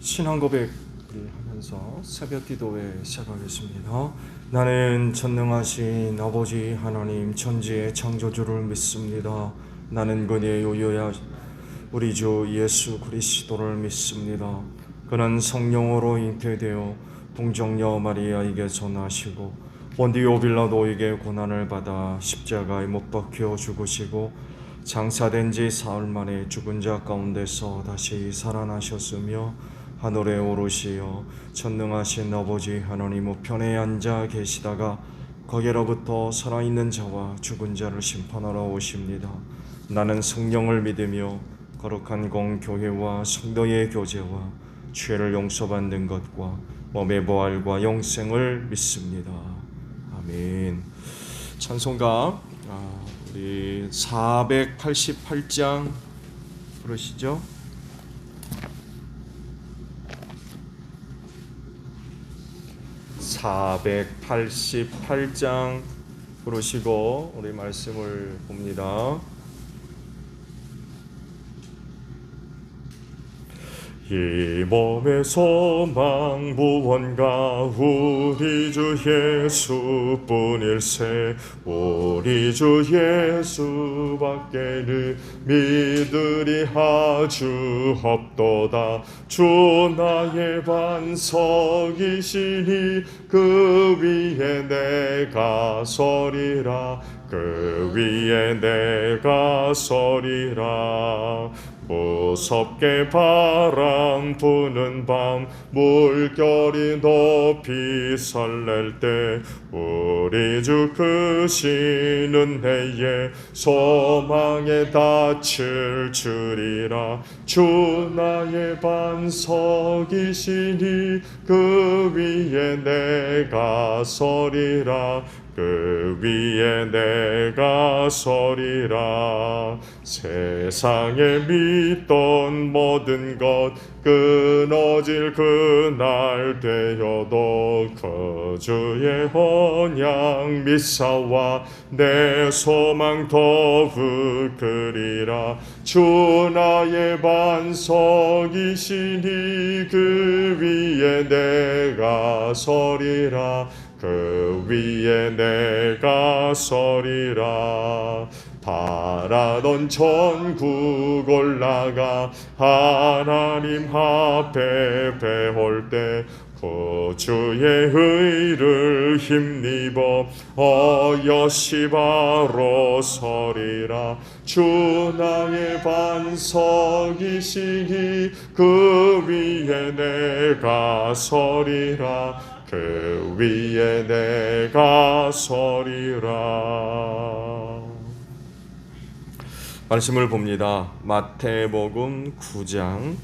신앙 고백 우리 하면서 새벽 기도회 시작하겠습니다. 나는 전능하신 아버지 하나님 천지의 창조주를 믿습니다. 나는 그의 유효야 우리 주 예수 그리스도를 믿습니다. 그는 성령으로 잉태되어 동정녀 마리아에게 전하시고 본디오 빌라도에게 고난을 받아 십자가에 못 박혀 죽으시고 장사된 지 사흘 만에 죽은 자 가운데서 다시 살아나셨으며 하늘에 오르시어 전능하신 아버지 하나님 우편에 앉아 계시다가 거기로부터 살아있는 자와 죽은 자를 심판하러 오십니다. 나는 성령을 믿으며 거룩한 공교회와 성도의 교제와 죄를 용서받는 것과 몸의 부활과 영생을 믿습니다. 아멘. 찬송가 우리 488장 부르시죠. 488장 부르시고 우리 말씀을 봅니다. 이 몸의 소망 무언가 우리 주 예수뿐일세. 우리 주 예수밖에는 믿으리 아주 없도다. 주 나의 반석이시니 그 위에 내가 서리라. 그 위에 내가 서리라. 무섭게 바람 부는 밤 물결이 높이 설렐 때 우리 주 크신 은혜에 소망에 닿칠 줄이라. 주 나의 반석이시니 그 위에 내가 서리라. 그 위에 내가 서리라. 세상에 믿던 모든 것 끊어질 그날 되어도 그 주의 언약 믿사와 내 소망 더욱 그리라. 주 나의 반석이시니 그 위에 내가 서리라. 그 위에 내가 서리라. 바라던 천국 올라가 하나님 앞에 배울 때 그 주의 의를 힘입어 어여시 바로 서리라. 주 나의 반석이시니 그 위에 내가 서리라. 그 위에 내가 서리라. 말씀을 봅니다. 마태복음 9장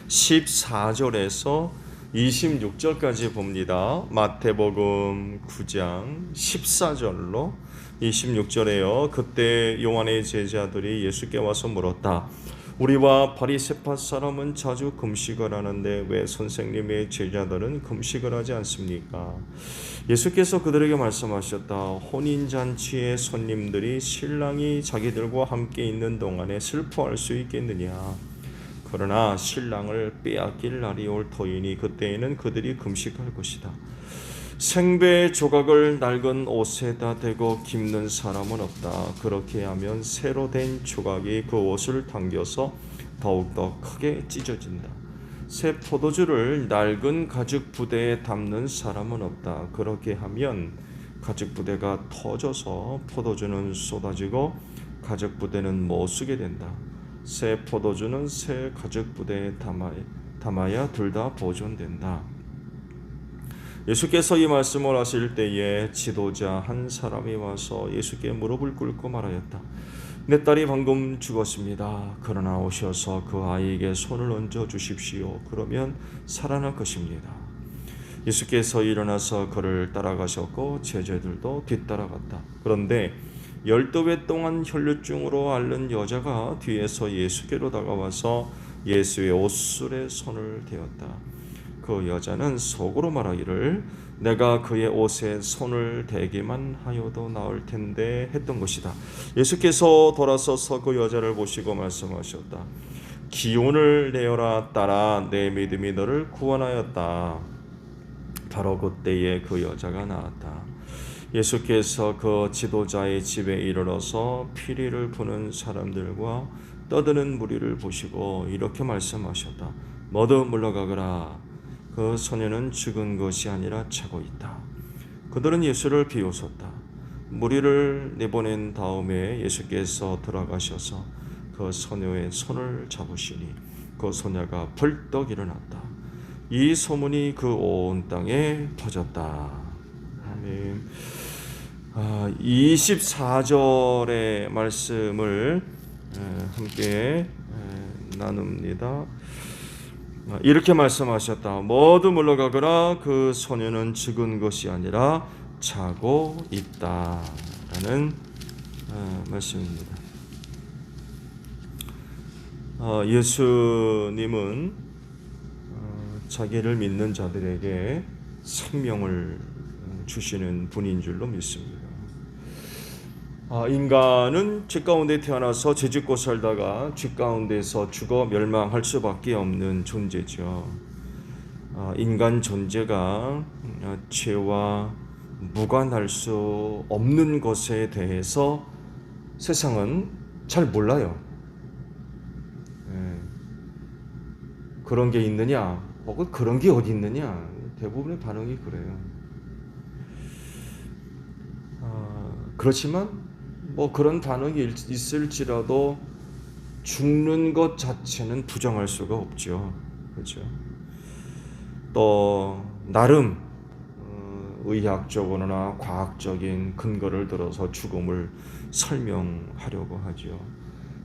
14절에서 26절까지 봅니다. 마태복음 9장 14절로 26절에요. 그때 요한의 제자들이 예수께 와서 물었다. 우리와 바리새파 사람은 자주 금식을 하는데 왜 선생님의 제자들은 금식을 하지 않습니까? 예수께서 그들에게 말씀하셨다. 혼인잔치의 손님들이 신랑이 자기들과 함께 있는 동안에 슬퍼할 수 있겠느냐? 그러나 신랑을 빼앗길 날이 올 터이니 그때에는 그들이 금식할 것이다. 생배 조각을 낡은 옷에다 대고 깁는 사람은 없다. 그렇게 하면 새로 된 조각이 그 옷을 당겨서 더욱더 크게 찢어진다. 새 포도주를 낡은 가죽 부대에 담는 사람은 없다. 그렇게 하면 가죽 부대가 터져서 포도주는 쏟아지고 가죽 부대는 못 쓰게 된다. 새 포도주는 새 가죽 부대에 담아야 둘 다 보존된다. 예수께서 이 말씀을 하실 때에 지도자 한 사람이 와서 예수께 무릎을 꿇고 말하였다. 내 딸이 방금 죽었습니다. 그러나 오셔서 그 아이에게 손을 얹어 주십시오. 그러면 살아날 것입니다. 예수께서 일어나서 그를 따라가셨고 제자들도 뒤따라갔다. 그런데 12배 동안 혈루증으로 앓는 여자가 뒤에서 예수께로 다가와서 예수의 옷술에 손을 대었다. 그 여자는 속으로 말하기를 내가 그의 옷에 손을 대기만 하여도 나을 텐데 했던 것이다. 예수께서 돌아서서 그 여자를 보시고 말씀하셨다. 기운을 내어라 딸아 내 믿음이 너를 구원하였다. 바로 그때에 그 여자가 나왔다. 예수께서 그 지도자의 집에 이르러서 피리를 부는 사람들과 떠드는 무리를 보시고 이렇게 말씀하셨다. 모두 물러가거라. 그 소녀는 죽은 것이 아니라 자고 있다. 그들은 예수를 비웃었다. 무리를 내보낸 다음에 예수께서 돌아가셔서 그 소녀의 손을 잡으시니 그 소녀가 벌떡 일어났다. 이 소문이 그 온 땅에 퍼졌다. 아멘. 24절의 말씀을 함께 나눕니다. 이렇게 말씀하셨다. 모두 물러가거라. 그 소녀는 죽은 것이 아니라 자고 있다. 라는 말씀입니다. 예수님은 자기를 믿는 자들에게 생명을 주시는 분인 줄로 믿습니다. 인간은 죄 가운데 태어나서 죄 짓고 살다가 죄 가운데서 죽어 멸망할 수밖에 없는 존재죠. 인간 존재가 죄와 무관할 수 없는 것에 대해서 세상은 잘 몰라요. 그런 게 있느냐 혹은 그런 게 어디 있느냐, 대부분의 반응이 그래요. 그렇지만 뭐 그런 반응이 있을지라도 죽는 것 자체는 부정할 수가 없죠. 그렇죠? 또 나름 의학적으로나 과학적인 근거를 들어서 죽음을 설명하려고 하죠.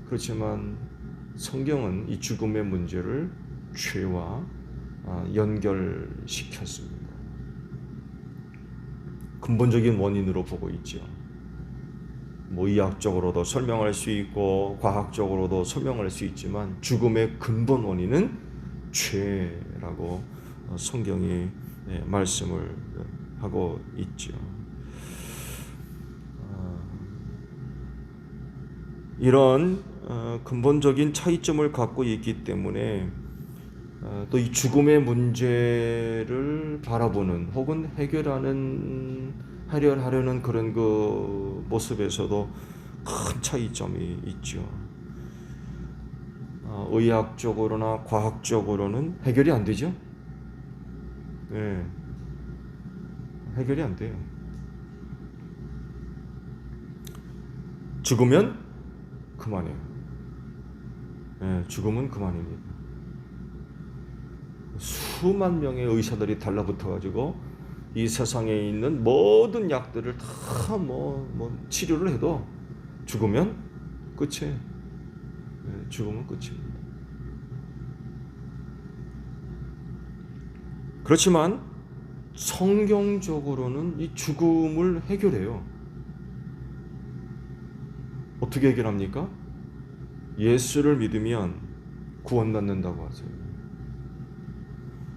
그렇지만 성경은 이 죽음의 문제를 죄와 연결시켰습니다. 근본적인 원인으로 보고 있죠. 뭐 의학적으로도 설명할 수 있고 과학적으로도 설명할 수 있지만 죽음의 근본 원인은 죄라고 성경이 말씀을 하고 있죠. 이런 근본적인 차이점을 갖고 있기 때문에 또 이 죽음의 문제를 바라보는 혹은 해결하려는 그런 그 모습에서도 큰 차이점이 있죠. 의학적으로나 과학적으로는 해결이 안 되죠. 네, 해결이 안 돼요. 죽으면 그만이에요. 네, 죽으면 그만입니다. 수만 명의 의사들이 달라붙어가지고 이 세상에 있는 모든 약들을 다 치료를 해도 죽으면 끝이에요. 네, 죽으면 끝입니다. 그렇지만 성경적으로는 이 죽음을 해결해요. 어떻게 해결합니까? 예수를 믿으면 구원받는다고 하세요.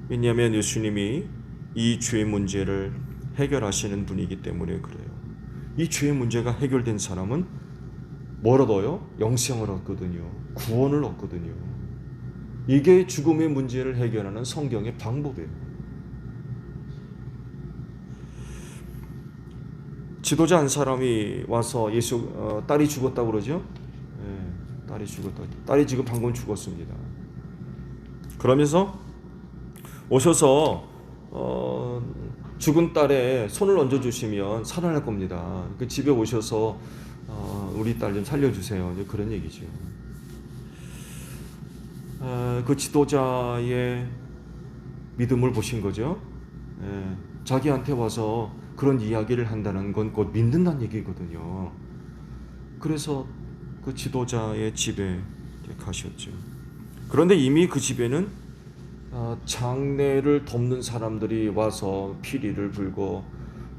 왜냐하면 예수님이 이 죄의 문제를 해결하시는 분이기 때문에 그래요. 이 죄의 문제가 해결된 사람은 뭘 얻어요? 영생을 얻거든요. 구원을 얻거든요. 이게 죽음의 문제를 해결하는 성경의 방법이에요. 지도자 한 사람이 와서 딸이 죽었다고 그러죠? 네, 딸이 죽었다. 딸이 지금 방금 죽었습니다. 그러면서 오셔서 죽은 딸의 손을 얹어주시면 살아날 겁니다. 그 집에 오셔서 우리 딸 좀 살려주세요. 그런 얘기죠. 그 지도자의 믿음을 보신 거죠. 자기한테 와서 그런 이야기를 한다는 건 곧 믿는다는 얘기거든요. 그래서 그 지도자의 집에 가셨죠. 그런데 이미 그 집에는 장례를 돕는 사람들이 와서 피리를 불고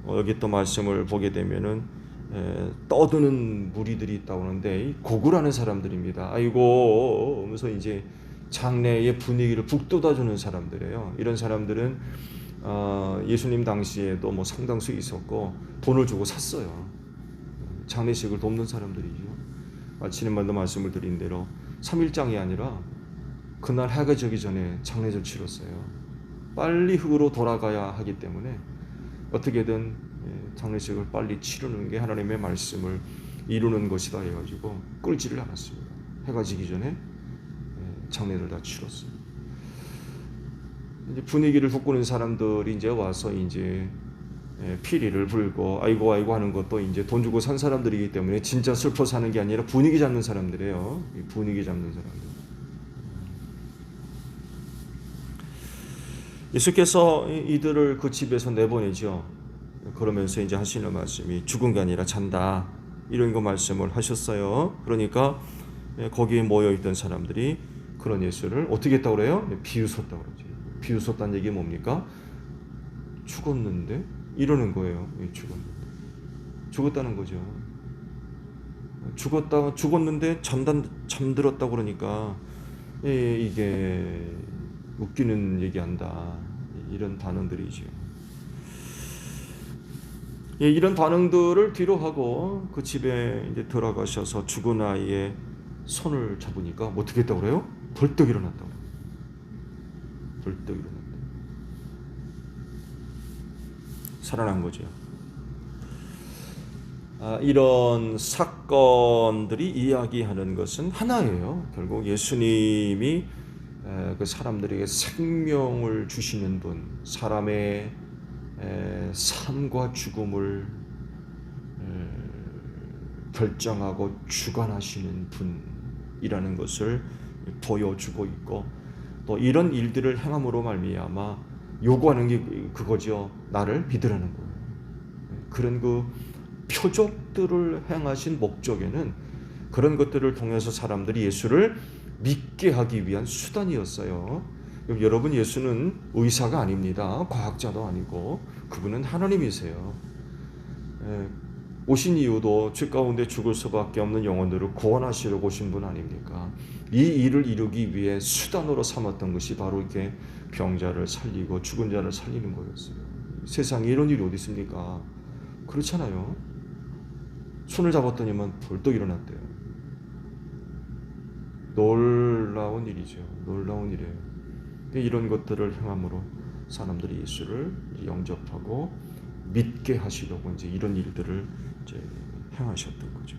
여기 또 말씀을 보게 되면은 떠드는 무리들이 있다고 하는데 고구라는 사람들입니다. 아이고 하면서 이제 장례의 분위기를 북돋아주는 사람들이에요. 이런 사람들은 예수님 당시에도 뭐 상당수 있었고 돈을 주고 샀어요. 장례식을 돕는 사람들이죠. 지난번도 말씀을 드린 대로 3일장이 아니라 그날 해가 지기 전에 장례를 치렀어요. 빨리 흙으로 돌아가야 하기 때문에 어떻게든 장례식을 빨리 치르는 게 하나님의 말씀을 이루는 것이다 해가지고 끌지를 않았습니다. 해가 지기 전에 장례를 다 치렀어요. 이제 분위기를 돋구는 사람들이 이제 와서 이제 피리를 불고 아이고 아이고 하는 것도 이제 돈 주고 산 사람들이기 때문에 진짜 슬퍼 사는 게 아니라 분위기 잡는 사람들이에요. 분위기 잡는 사람들. 예수께서 이들을 그 집에서 내보내죠. 그러면서 이제 하시는 말씀이 죽은 게 아니라 잔다, 이런 거 말씀을 하셨어요. 그러니까 거기에 모여 있던 사람들이 그런 예수를 어떻게 했다고 그래요? 비웃었다고 그러죠. 비웃었다는 얘기 뭡니까? 죽었는데 이러는 거예요. 죽었다는 거죠. 죽었는데 잠들었다고 그러니까 이게 웃기는 얘기한다, 이런 반응들이죠. 이런 반응들을 뒤로 하고 그 집에 이제 들어가셔서 죽은 아이의 손을 잡으니까 어떻게 했다고 그래요? 벌떡 일어났다고. 벌떡 일어났다. 살아난 거죠. 이런 사건들이 이야기하는 것은 하나예요. 결국 예수님이 그 사람들에게 생명을 주시는 분, 사람의 삶과 죽음을 결정하고 주관하시는 분이라는 것을 보여주고 있고, 또 이런 일들을 행함으로 말미암아 요구하는 게 그거죠. 나를 믿으라는 거예요. 그런 그 표적들을 행하신 목적에는 그런 것들을 통해서 사람들이 예수를 믿게 하기 위한 수단이었어요. 여러분, 예수는 의사가 아닙니다. 과학자도 아니고 그분은 하나님이세요. 오신 이유도 죄 가운데 죽을 수밖에 없는 영혼들을 구원하시려고 오신 분 아닙니까? 이 일을 이루기 위해 수단으로 삼았던 것이 바로 이렇게 병자를 살리고 죽은 자를 살리는 거였어요. 세상에 이런 일이 어디 있습니까? 그렇잖아요. 손을 잡았더니만 벌떡 일어났대요. 놀라운 일이죠. 놀라운 일이에요. 이런 것들을 행함으로 사람들이 예수를 영접하고 믿게 하시려고 이제 이런 일들을 이제 행하셨던 거죠.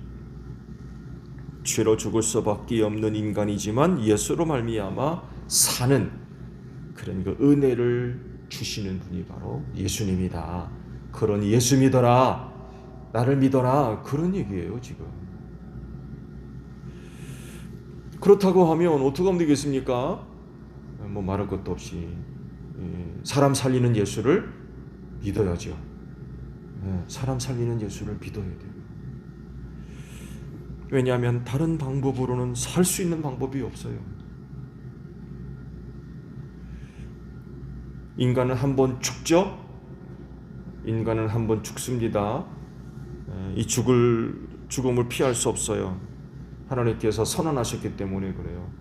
죄로 죽을 수밖에 없는 인간이지만 예수로 말미암아 사는 그런 그 은혜를 주시는 분이 바로 예수님이다. 그러니 예수 믿어라, 나를 믿어라, 그런 얘기예요 지금. 그렇다고 하면 어떻게 하면 되겠습니까? 뭐 말할 것도 없이 사람 살리는 예수를 믿어야죠. 사람 살리는 예수를 믿어야 돼요. 왜냐하면 다른 방법으로는 살 수 있는 방법이 없어요. 인간은 한 번 죽죠. 인간은 한 번 죽습니다. 이 죽음을 피할 수 없어요. 하나님께서 선언하셨기 때문에 그래요.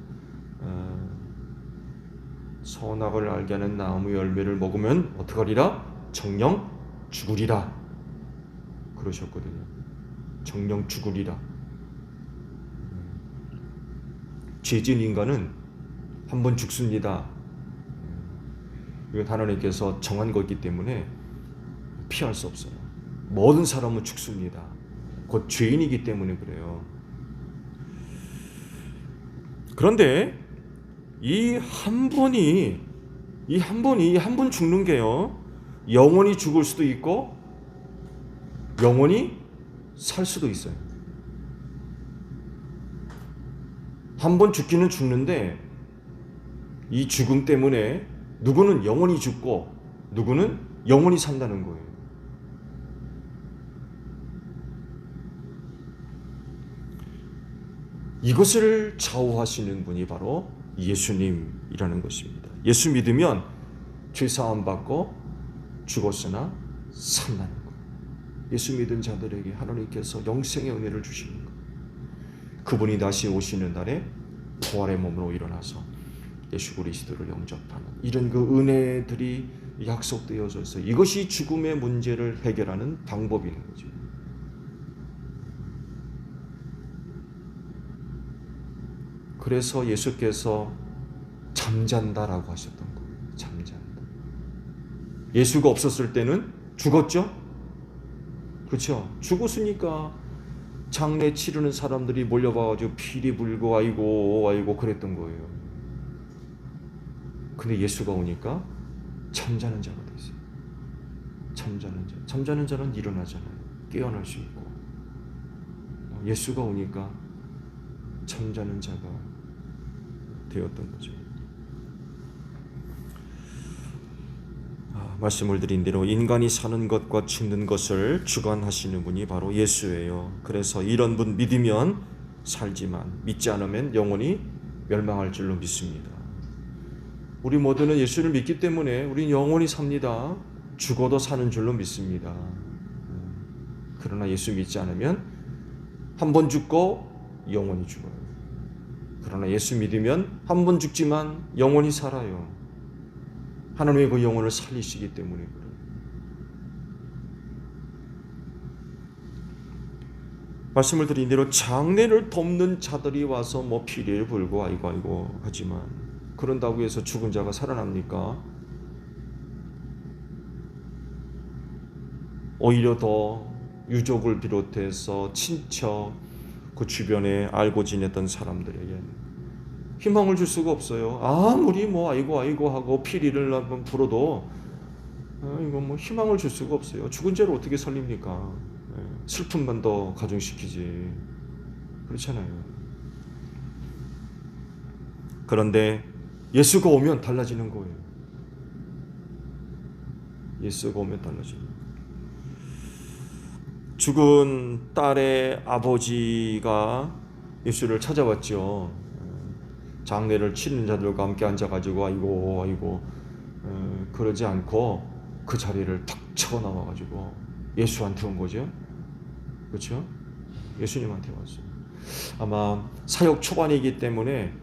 선악을 알게 하는 나무 열매를 먹으면 어떡하리라? 정령 죽으리라 그러셨거든요. 정령 죽으리라. 죄진 인간은 한 번 죽습니다. 이건 하나님께서 정한 거기 때문에 피할 수 없어요. 모든 사람은 죽습니다. 곧 죄인이기 때문에 그래요. 그런데 이 한 번 죽는 게요, 영원히 죽을 수도 있고 영원히 살 수도 있어요. 한 번 죽기는 죽는데 이 죽음 때문에 누구는 영원히 죽고 누구는 영원히 산다는 거예요. 이것을 좌우하시는 분이 바로 예수님이라는 것입니다. 예수 믿으면 죄사함 받고 죽었으나 산다는 것. 예수 믿은 자들에게 하나님께서 영생의 은혜를 주시는 것. 그분이 다시 오시는 날에 부활의 몸으로 일어나서 예수 그리스도를 영접하는 이런 그 은혜들이 약속되어져 있어요. 이것이 죽음의 문제를 해결하는 방법인 거죠. 그래서 예수께서 잠잔다라고 하셨던 거예요. 잠잔다. 예수가 없었을 때는 죽었죠? 그렇죠? 죽었으니까 장례 치르는 사람들이 몰려와가지고 피리 불고 아이고 아이고 그랬던 거예요. 근데 예수가 오니까 잠자는 자가 됐어요. 잠자는 자. 잠자는 자는 일어나잖아요. 깨어날 수 있고. 예수가 오니까 잠자는 자가 되었던 거죠. 말씀을 드린 대로 인간이 사는 것과 죽는 것을 주관하시는 분이 바로 예수예요. 그래서 이런 분 믿으면 살지만 믿지 않으면 영원히 멸망할 줄로 믿습니다. 우리 모두는 예수를 믿기 때문에 우리는 영원히 삽니다. 죽어도 사는 줄로 믿습니다. 그러나 예수 믿지 않으면 한 번 죽고 영원히 죽어요. 그러나 예수 믿으면 한 번 죽지만 영원히 살아요. 하나님의 그 영혼을 살리시기 때문에 그래요. 말씀을 드린 대로 장례를 돕는 자들이 와서 뭐 피리를 불고 아이고 아이고 하지만 그런다고 해서 죽은 자가 살아납니까? 오히려 더 유족을 비롯해서 친척, 그 주변에 알고 지냈던 사람들에게 희망을 줄 수가 없어요. 아무리 뭐 아이고 아이고 하고 피리를 한번 불어도 이거 뭐 희망을 줄 수가 없어요. 죽은 자를 어떻게 살립니까? 슬픔만 더 가중시키지. 그렇잖아요. 그런데 예수가 오면 달라지는 거예요. 예수가 오면 달라지는 거예요. 죽은 딸의 아버지가 예수를 찾아왔죠. 장례를 치는 자들과 함께 앉아가지고 아이고 아이고 그러지 않고 그 자리를 탁 치고 나와가지고 예수한테 온 거죠. 그렇죠? 예수님한테 왔어요. 아마 사역 초반이기 때문에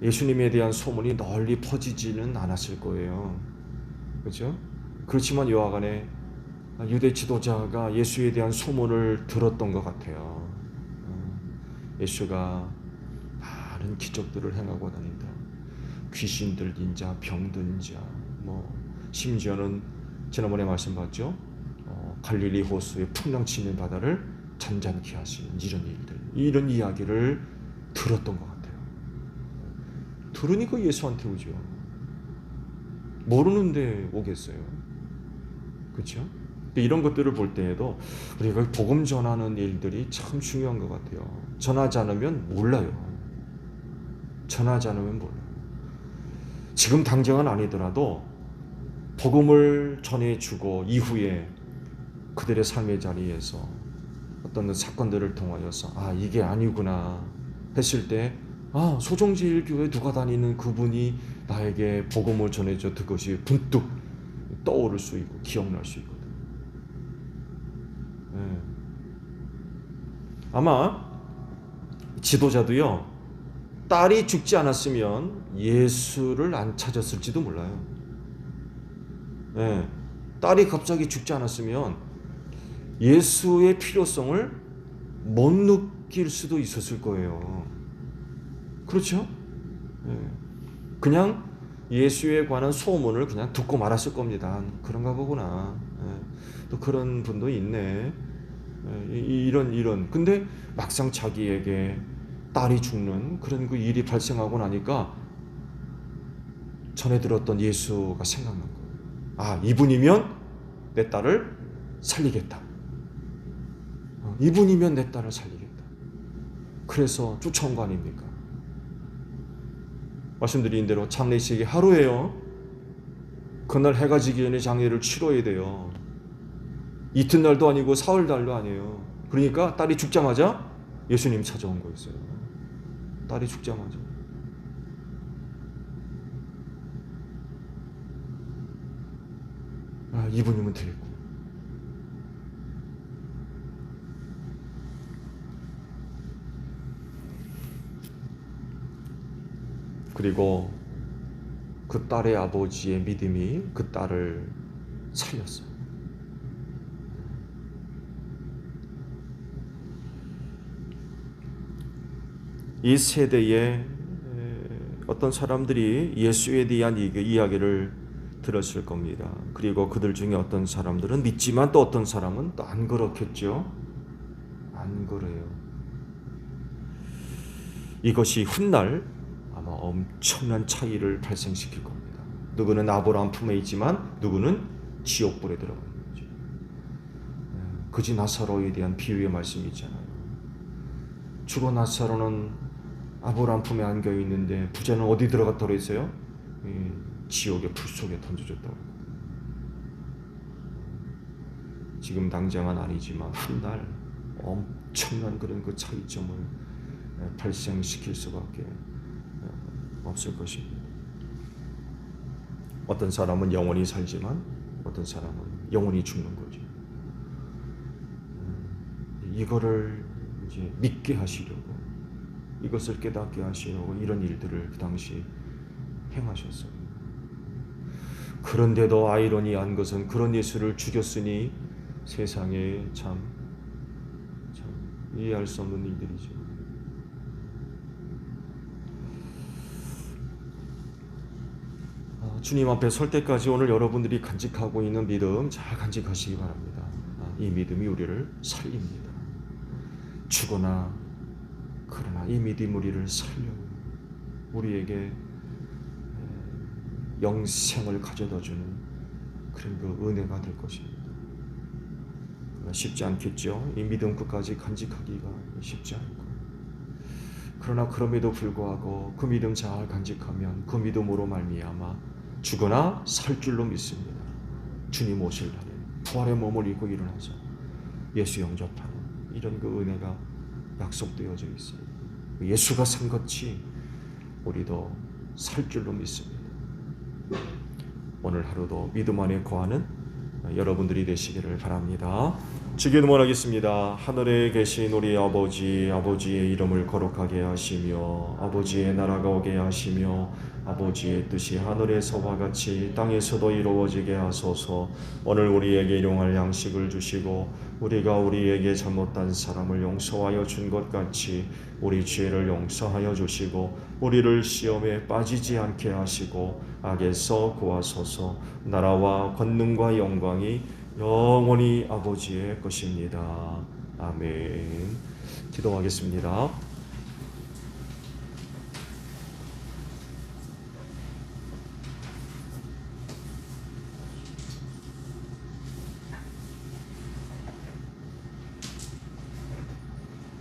예수님에 대한 소문이 널리 퍼지지는 않았을 거예요. 그렇죠? 그렇지만 여하간에 유대 지도자가 예수에 대한 소문을 들었던 것 같아요. 예수가 많은 기적들을 행하고 다닌다. 귀신 들린 자, 병든 자, 뭐 심지어는 지난번에 말씀 봤죠. 갈릴리 호수의 풍랑치 있는 바다를 잔잔케 하시는 이런 이야기를 들었던 것 같아요. 들으니까 예수한테 오죠. 모르는데 오겠어요. 그렇죠? 이런 것들을 볼 때에도 우리가 복음 전하는 일들이 참 중요한 것 같아요. 전하지 않으면 몰라요. 전하지 않으면 몰라요. 지금 당장은 아니더라도 복음을 전해주고 이후에 그들의 삶의 자리에서 어떤 사건들을 통하여서 이게 아니구나 했을 때 소정제일교회 누가 다니는 그분이 나에게 복음을 전해줘 그것이 문득 떠오를 수 있고 기억날 수 있거든. 네. 아마 지도자도요. 딸이 죽지 않았으면 예수를 안 찾았을지도 몰라요. 네. 딸이 갑자기 죽지 않았으면 예수의 필요성을 못 느낄 수도 있었을 거예요. 그렇죠? 네. 그냥 예수에 관한 소문을 그냥 듣고 말았을 겁니다. 그런가 보구나. 네. 또 그런 분도 있네. 네. 이런. 근데 막상 자기에게 딸이 죽는 그런 그 일이 발생하고 나니까 전에 들었던 예수가 생각난 거예요. 이분이면 내 딸을 살리겠다. 이분이면 내 딸을 살리겠다. 그래서 쫓아온 거 아닙니까? 말씀드린 대로 장례식이 하루예요. 그날 해가 지기 전에 장례를 치러야 돼요. 이튿날도 아니고 사흘달도 아니에요. 그러니까 딸이 죽자마자 예수님 찾아온 거였어요. 딸이 죽자마자. 이분이면 되겠고. 그리고 그 딸의 아버지의 믿음이 그 딸을 살렸어요. 이 세대의 어떤 사람들이 예수에 대한 이야기를 들었을 겁니다. 그리고 그들 중에 어떤 사람들은 믿지만 또 어떤 사람은 또 안 그렇겠죠. 안 그래요. 이것이 훗날 아마 엄청난 차이를 발생시킬 겁니다. 누구는 아브라함 품에 있지만 누구는 지옥불에 들어가는 거죠. 그지 나사로에 대한 비유의 말씀이 있잖아요. 죽어 나사로는 아브라함 품에 안겨 있는데 부자는 어디 들어갔다고 했어요? 지옥의 불 속에 던져졌다고. 지금 당장은 아니지만 훗날 엄청난 그런 그 차이점을 발생시킬 수밖에 없을 것입니다. 어떤 사람은 영원히 살지만 어떤 사람은 영원히 죽는 거죠. 이거를 이제 믿게 하시려고, 이것을 깨닫게 하시려고 이런 일들을 그 당시 행하셨어요. 그런데도 아이러니한 것은 그런 예수를 죽였으니 세상에 참 이해할 수 없는 일들이죠. 주님 앞에 설 때까지 오늘 여러분들이 간직하고 있는 믿음 잘 간직하시기 바랍니다. 이 믿음이 우리를 살립니다. 죽으나 그러나 이 믿음이 우리를 살려요. 우리에게 영생을 가져다주는 그런 그 은혜가 될 것입니다. 쉽지 않겠죠. 이 믿음 끝까지 간직하기가 쉽지 않고, 그러나 그럼에도 불구하고 그 믿음 잘 간직하면 그 믿음으로 말미암아 죽으나 살 줄로 믿습니다. 주님 오실 날에 부활의 몸을 입고 일어나서 예수 영접하는 이런 그 은혜가 약속되어져 있어요. 예수가 산 것이 우리도 살 줄로 믿습니다. 오늘 하루도 믿음 안에 거하는 여러분들이 되시기를 바랍니다. 기도하겠습니다. 하늘에 계신 우리 아버지, 아버지의 이름을 거룩하게 하시며 아버지의 나라가 오게 하시며 아버지의 뜻이 하늘에서와 같이 땅에서도 이루어지게 하소서. 오늘 우리에게 일용할 양식을 주시고 우리가 우리에게 잘못한 사람을 용서하여 준 것 같이 우리 죄를 용서하여 주시고 우리를 시험에 빠지지 않게 하시고 악에서 구하소서. 나라와 권능과 영광이 영원히 아버지의 것입니다. 아멘. 기도하겠습니다.